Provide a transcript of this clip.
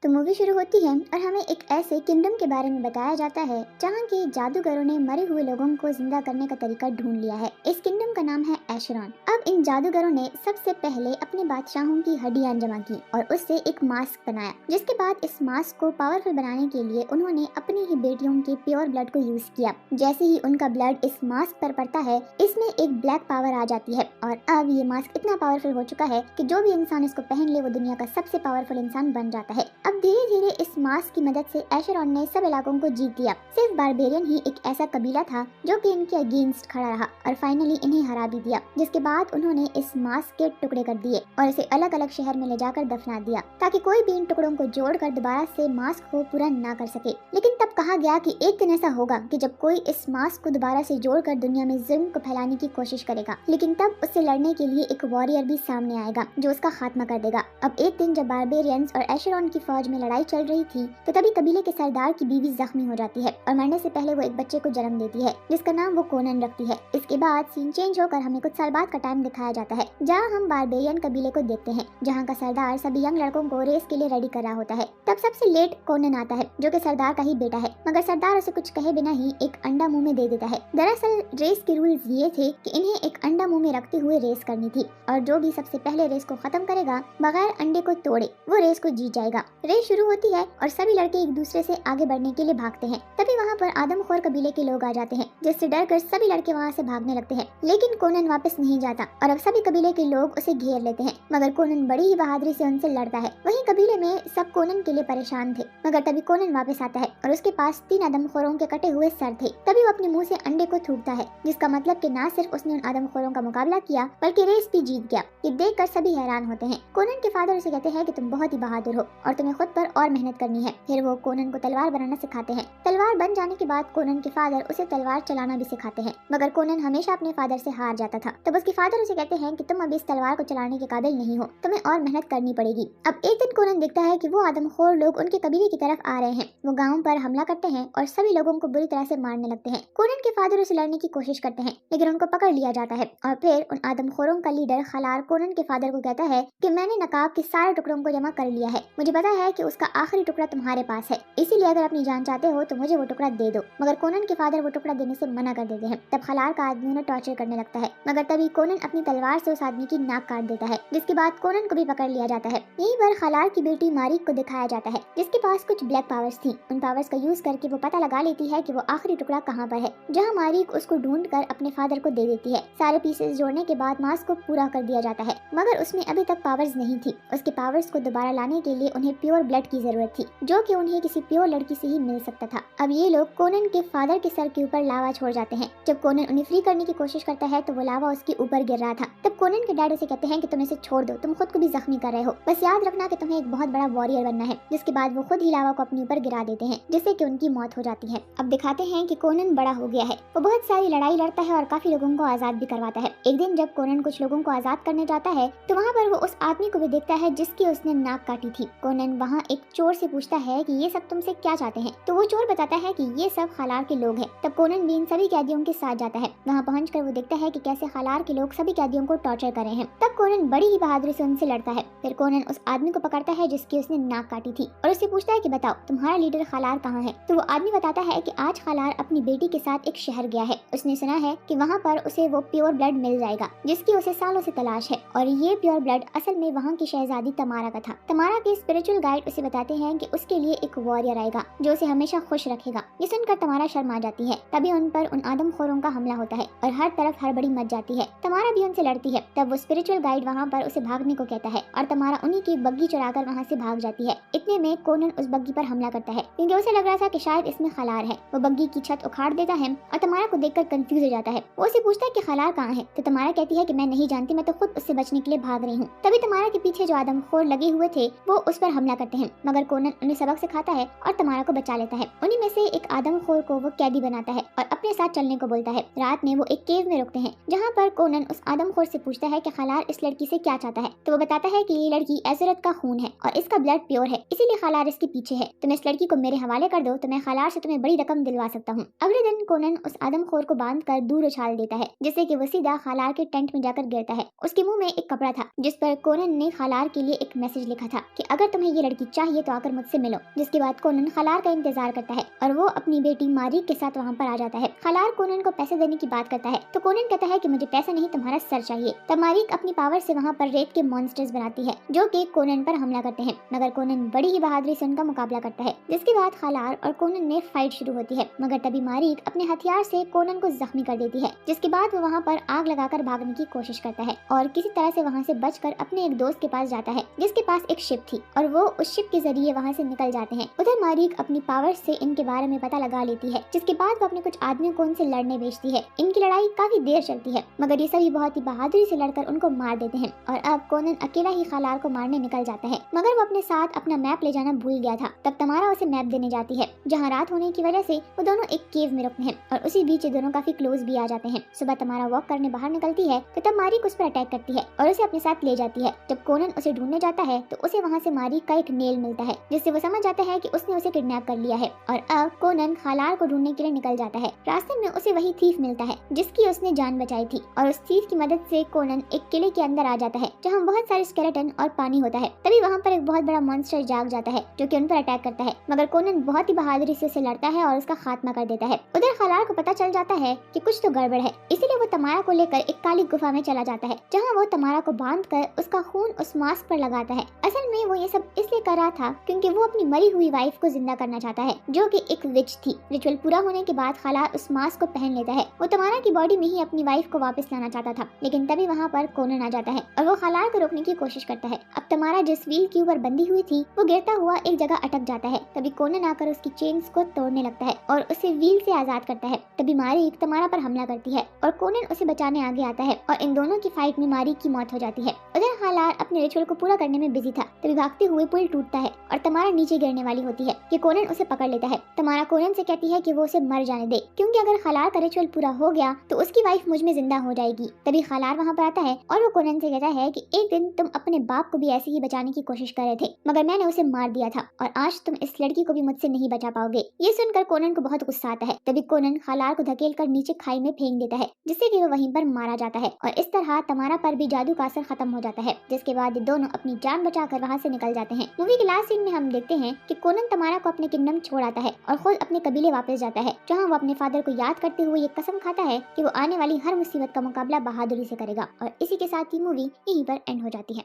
तो मूवी शुरू होती है और हमें एक ऐसे किंगडम के बारे में बताया जाता है जहाँ के जादूगरों ने मरे हुए लोगों को जिंदा करने का तरीका ढूंढ लिया है। इस किंगडम का नाम है एशरॉन। अब इन जादूगरों ने सबसे पहले अपने बादशाहों की हड्डियां जमा की और उससे एक मास्क बनाया, जिसके बाद इस मास्क को पावरफुल बनाने के लिए उन्होंने अपनी ही बेटियों के प्योर ब्लड को यूज किया। जैसे ही उनका ब्लड इस मास्क पर पड़ता है, इसमें एक ब्लैक पावर आ जाती है और अब ये मास्क इतना पावरफुल हो चुका है कि जो भी इंसान इसको पहन ले वो दुनिया का सबसे पावरफुल इंसान बन जाता है। अब धीरे धीरे इस मास्क की मदद से एशरॉन ने सब इलाकों को जीत लिया। सिर्फ बारबेरियन ही एक ऐसा कबीला था जो कि इनके अगेंस्ट खड़ा रहा और फाइनली इन्हें हरा भी दिया, जिसके बाद उन्होंने इस मास्क के टुकड़े कर दिए और इसे अलग अलग शहर में ले जाकर दफना दिया ताकि कोई भी इन टुकड़ों को जोड़कर दोबारा से मास्क को पूरा ना कर सके। लेकिन तब कहा गया कि एक दिन ऐसा होगा कि जब कोई इस मास्क को दोबारा से जोड़कर दुनिया में जुल्म को फैलाने की कोशिश करेगा, लेकिन तब उससे लड़ने के लिए एक वॉरियर भी सामने आएगा जो उसका खात्मा कर देगा। अब एक दिन जब बारबेरियंस और एशरॉन की फौज में लड़ाई चल रही थी तो तभी कबीले के सरदार की बीवी जख्मी हो जाती है और मरने से पहले वो एक बच्चे को जन्म देती है जिसका नाम वो कोनन रखती है। इसके बाद सीन चेंज होकर हमें कुछ साल बाद का टाइम दिखाया जाता है जहाँ हम बारबेरियन कबीले को देखते हैं, जहाँ का सरदार सभी यंग लड़कों को रेस के लिए रेडी कर रहा होता है। तब सबसे लेट कोनन आता है जो कि सरदार का ही बेटा है, मगर सरदार उसे कुछ कहे बिना ही एक अंडा मुंह में दे देता है। दरअसल रेस के रूल्स ये थे कि इन्हें एक अंडा मुंह में रखते हुए रेस करनी थी और जो भी सबसे पहले रेस को खत्म करेगा बगैर अंडे को तोड़े वो रेस को जीत जाएगा। रेस शुरू होती है और सभी लड़के एक दूसरे से आगे बढ़ने के लिए भागते हैं। तभी वहाँ पर आदमखोर कबीले के लोग आ जाते हैं, जिससे डरकर सभी लड़के वहाँ से भागने लगते हैं। लेकिन कोनन वापस नहीं जाता और अब सभी कबीले के लोग उसे घेर लेते हैं, मगर कोनन बड़ी ही बहादुरी से उनसे लड़ता है। वहीं कबीले में सब कोनन के लिए परेशान थे, मगर तभी कोनन वापस आता है और उसके पास 3 आदमखोरों के कटे हुए सर थे। तभी वो अपने मुंह से अंडे को थूकता है, जिसका मतलब कि ना सिर्फ उसने उन आदमखोरों का मुकाबला किया बल्कि रेस भी जीत गया। ये देखकर सभी हैरान होते हैं। कोनन के फादर उसे कहते हैं कि तुम बहुत ही बहादुर हो और तुम्हें खुद पर और मेहनत करनी है। फिर वो कोनन को तलवार बनाना सिखाते हैं। तलवार बन जाने के बाद कोनन के फादर उसे तलवार चलाना भी सिखाते हैं, मगर कोनन हमेशा अपने फादर से हार जाता था। तब उसके फादर उसे कहते हैं कि तुम अभी इस तलवार को चलाने के काबिल नहीं हो, तुम्हें और मेहनत करनी पड़ेगी। अब एक दिन कोनन देखता है कि वो आदमखोर लोग उनके कबीले की तरफ आ रहे हैं। वो गाँव पर हमला करते हैं और सभी लोगों को बुरी तरह से मारने लगते हैं। कोनन के फादर उसे लड़ने की कोशिश करते हैं, लेकिन उनको पकड़ लिया जाता है और फिर उन आदमखोरों का लीडर खलार कोनन के फादर को कहता है कि मैंने नकाब के सारे टुकड़ों को जमा कर लिया है, मुझे पता है कि उसका आखिरी टुकड़ा तुम्हारे पास है, इसीलिए अगर अपनी जान चाहते हो तो मुझे वो टुकड़ा दे दो। मगर कोनन के फादर वो टुकड़ा देने से मना कर देते हैं। तब खलार का आदमी उन्हें टॉर्चर करने लगता है, मगर तभी कोनन अपनी तलवार से उस आदमी की नाक काट देता है, जिसके बाद कोनन को भी पकड़ लिया जाता है। यहीं पर खलार की बेटी मारिक को दिखाया जाता है, जिसके पास कुछ ब्लैक पावर्स थी। उन पावर्स का यूज करके वो पता लगा लेती है कि वो आखिरी टुकड़ा कहाँ पर है, जहाँ मारिक उसको ढूंढ कर अपने फादर को दे देती है। सारे पीसेस जोड़ने के बाद मास्क को पूरा कर दिया जाता है, मगर उसमें अभी तक पावर्स नहीं थी। उसके पावर्स को दोबारा लाने के लिए उन्हें प्योर ब्लड की जरूरत थी, जो कि उन्हें किसी प्योर लड़की से ही मिल सकता था। अब ये लोग कोनन के फादर के सर के ऊपर लावा छोड़ जाते हैं। जब कोनन उन्हें फ्री करने की कोशिश करता है तो वो लावा उसके ऊपर गिर रहा था। तब कोनन के डैड उसे कहते हैं कि तुम इसे छोड़ दो, तुम खुद को भी जख्मी कर रहे हो, बस याद रखना कि तुम्हें एक बहुत बड़ा वॉरियर बनना है। जिसके बाद वो खुद ही लावा को अपने ऊपर गिरा देते हैं, जिससे कि उनकी मौत हो जाती है। अब दिखाते हैं कि कोनन बड़ा हो गया है। वो बहुत सारी लड़ाई लड़ता है और काफी लोगों को आजाद भी करवाता है। एक दिन जब कोनन कुछ लोगों को आजाद करने जाता है तो वहाँ पर वो उस आदमी को भी देखता है जिसकी उसने नाक काटी थी। कोनन वहाँ एक चोर से पूछता है कि ये सब तुमसे क्या चाहते हैं, तो वो चोर बताता है कि ये सब खलार के लोग हैं। तब कोनन भी इन सभी कैदियों के साथ जाता है। वहाँ पहुंचकर वो देखता है कि कैसे खलार के लोग सभी कैदियों को टॉर्चर कर रहे हैं। तब कोनन बड़ी ही बहादुरी से उनसे लड़ता है। फिर कोनन उस आदमी को पकड़ता है जिसकी उसने नाक काटी थी और उससे पूछता है कि बताओ तुम्हारा लीडर खलार कहाँ है। तो वो आदमी बताता है कि आज खलार अपनी बेटी के साथ एक शहर गया है। उसने सुना है कि वहाँ पर उसे वो प्योर ब्लड मिल जाएगा जिसकी उसे सालों से तलाश है, और ये प्योर ब्लड असल में वहाँ की शहजादी तमारा का था। तमारा के स्पिरिचुअल गाइड उसे बताते हैं कि उसके लिए एक वॉरियर आएगा जो उसे हमेशा खुश रखेगा। ये सुनकर तमारा शर्मा जाती है। तभी उन पर उन आदमखोरों का हमला होता है और हर तरफ हड़बड़ी मच जाती है। तमारा भी उनसे लड़ती है। तब वो स्पिरिचुअल गाइड वहाँ पर उसे भागने को कहता है और तमारा उन्हीं की बग्गी चुराकर वहाँ से भाग जाती है। इतने में कोनन उस बग्गी पर हमला करता है क्योंकि उसे लग रहा था कि शायद इसमें खलार है। वो बग्गी की छत उखाड़ देता है और तमारा को देखकर कंफ्यूज हो जाता है। वो उसे पूछता है कि खलार कहाँ है, तो तमारा कहती है कि मैं नहीं जानती, मैं तो खुद उससे बचने के लिए भाग रही हूँ। तभी तमारा के पीछे जो आदमखोर लगे हुए थे वो उस पर हमला करते हैं, मगर कोनन उन्हें सबक सिखाता है और तमारा को बचा लेता है। उन्हीं में से एक आदमखोर को वो कैदी बनाता है और अपने साथ चलने को बोलता है। रात में वो एक केव में रुकते हैं जहाँ पर कोनन उस आदमखोर से पूछता है कि खलार इस लड़की से क्या चाहता है। तो वो बताता है कि ये लड़की एजरत का खून है और इसका ब्लड प्योर है, इसीलिए खलार इसके पीछे है। तुम इस लड़की को मेरे हवाले कर दो तो मैं खलार से तुम्हें बड़ी रकम दिलवा सकता हूँ। अगले दिन कोनन उस आदमखोर को बांध कर दूर उछाल देता है, जिससे कि वो सीधा खलार के टेंट में जाकर गिरता है। उसके मुंह में एक कपड़ा था जिस पर कोनन ने खलार के लिए एक मैसेज लिखा था कि अगर तुम्हें ये लड़की कि चाहिए तो आकर मुझसे मिलो। जिसके बाद कोनन खलार का इंतजार करता है और वो अपनी बेटी मारीक के साथ वहाँ पर आ जाता है। खलार कोनन को पैसे देने की बात करता है तो कोनन कहता है कि मुझे पैसा नहीं, तुम्हारा सर चाहिए। तब मारीक अपनी पावर से वहाँ पर रेत के मॉन्स्टर्स बनाती है जो कि कोनन पर हमला करते हैं, मगर कोनन बड़ी ही बहादुरी से उनका मुकाबला करता है। जिसके बाद खलार और कोनन में फाइट शुरू होती है, मगर तभी मारीक अपने हथियार से कोनन को जख्मी कर देती है। जिसके बाद वो वहाँ पर आग लगाकर भागने की कोशिश करता है और किसी तरह से वहाँ से बचकर अपने एक दोस्त के पास जाता है जिसके पास एक शिप थी और वो उस शिप के जरिए वहाँ से निकल जाते हैं। उधर मारीक अपनी पावर से इनके बारे में पता लगा लेती है, जिसके बाद वो अपने कुछ आदमियों को उनसे लड़ने भेजती है। इनकी लड़ाई काफी देर चलती है, मगर ये सभी बहुत ही बहादुरी से लड़कर उनको मार देते हैं और अब कोनन अकेला ही खलार को मारने निकल जाता है, मगर वो अपने साथ अपना मैप ले जाना भूल गया था। तब तमारा उसे मैप देने जाती है, जहाँ रात होने की वजह से वो दोनों एक केव में रुकते हैं और उसी बीच ये दोनों काफी क्लोज भी आ जाते हैं। सुबह तमारा वॉक करने बाहर निकलती है तो तब मारीक उस पर अटैक करती है और उसे अपने साथ ले जाती है। जब कोनन उसे ढूंढने जाता है तो उसे वहाँ से मारीक का एक नेल मिलता है, जिससे वो समझ जाता है कि उसने उसे किडनैप कर लिया है और अब कोनन खलार को ढूंढने के लिए निकल जाता है। रास्ते में उसे वही थीफ मिलता है जिसकी उसने जान बचाई थी और उस थीफ की मदद से कोनन एक किले के अंदर आ जाता है जहाँ बहुत सारे स्केलेटन और पानी होता है। तभी वहाँ पर एक बहुत बड़ा मॉन्स्टर जाग जाता है जो कि उन पर अटैक करता है, मगर कोनन बहुत ही बहादुरी से उसे लड़ता है और उसका खात्मा कर देता है। उधर खलार को पता चल जाता है कि कुछ तो गड़बड़ है, इसीलिए वो तमारा को लेकर एक काली गुफा में चला जाता है जहाँ वो तमारा को बांधकर उसका खून उस मास्क पर लगाता है। असल में वो ये सब इसलिए कर रहा था क्योंकि वो अपनी मरी हुई वाइफ को जिंदा करना चाहता है जो कि एक विच थी। रिचुअल पूरा होने के बाद खलार उस मास्क को पहन लेता है। वो तमारा की बॉडी में ही अपनी वाइफ को वापस लाना चाहता था, लेकिन तभी वहाँ पर कोनन आ जाता है और वो खलार को रोकने की कोशिश करता है। अब तमारा जिस व्हील के ऊपर बंधी हुई थी वो गिरता हुआ एक जगह अटक जाता है। तभी कोनन आकर उसकी चेन्स को तोड़ने लगता है और उसे व्हील से आजाद करता है। तभी मारीक तमारा पर हमला करती है और कोनन उसे बचाने आगे आता है और इन दोनों की फाइट में मारीक की मौत हो जाती है। उधर खलार अपने रिचुअल को पूरा करने में बिजी था। तभी भागते हुए पुल टूटता है और तमारा नीचे गिरने वाली होती है कि कोनन उसे पकड़ लेता है। तमारा कोनन से कहती है कि वो उसे मर जाने दे, क्योंकि अगर खलार का रिचुअल पूरा हो गया तो उसकी वाइफ मुझ में जिंदा हो जाएगी। तभी खलार वहाँ पर आता है और वो कोनन से कहता है कि एक दिन तुम अपने बाप को भी ऐसे ही बचाने की कोशिश कर रहे थे, मगर मैंने उसे मार दिया था और आज तुम इस लड़की को भी मुझसे नहीं बचा पाओगे। ये सुनकर कोनन को बहुत गुस्सा आता है। तभी कोनन खलार को धकेल कर नीचे खाई में फेंक देता है, जिससे कि वो वहीं पर मारा जाता है और इस तरह तमारा पर भी जादू का असर खत्म हो जाता है। जिसके बाद दोनों अपनी जान बचाकर वहाँ से निकल जाते हैं। मूवी के लास्ट सीन में हम देखते हैं कि कोनन तमारा को अपने किंगडम छोड़ आता है और खुद अपने कबीले वापस जाता है, जहाँ वो अपने फादर को याद करते हुए ये कसम खाता है कि वो आने वाली हर मुसीबत का मुकाबला बहादुरी से करेगा। और इसी के साथ ही मूवी यहीं पर एंड हो जाती है।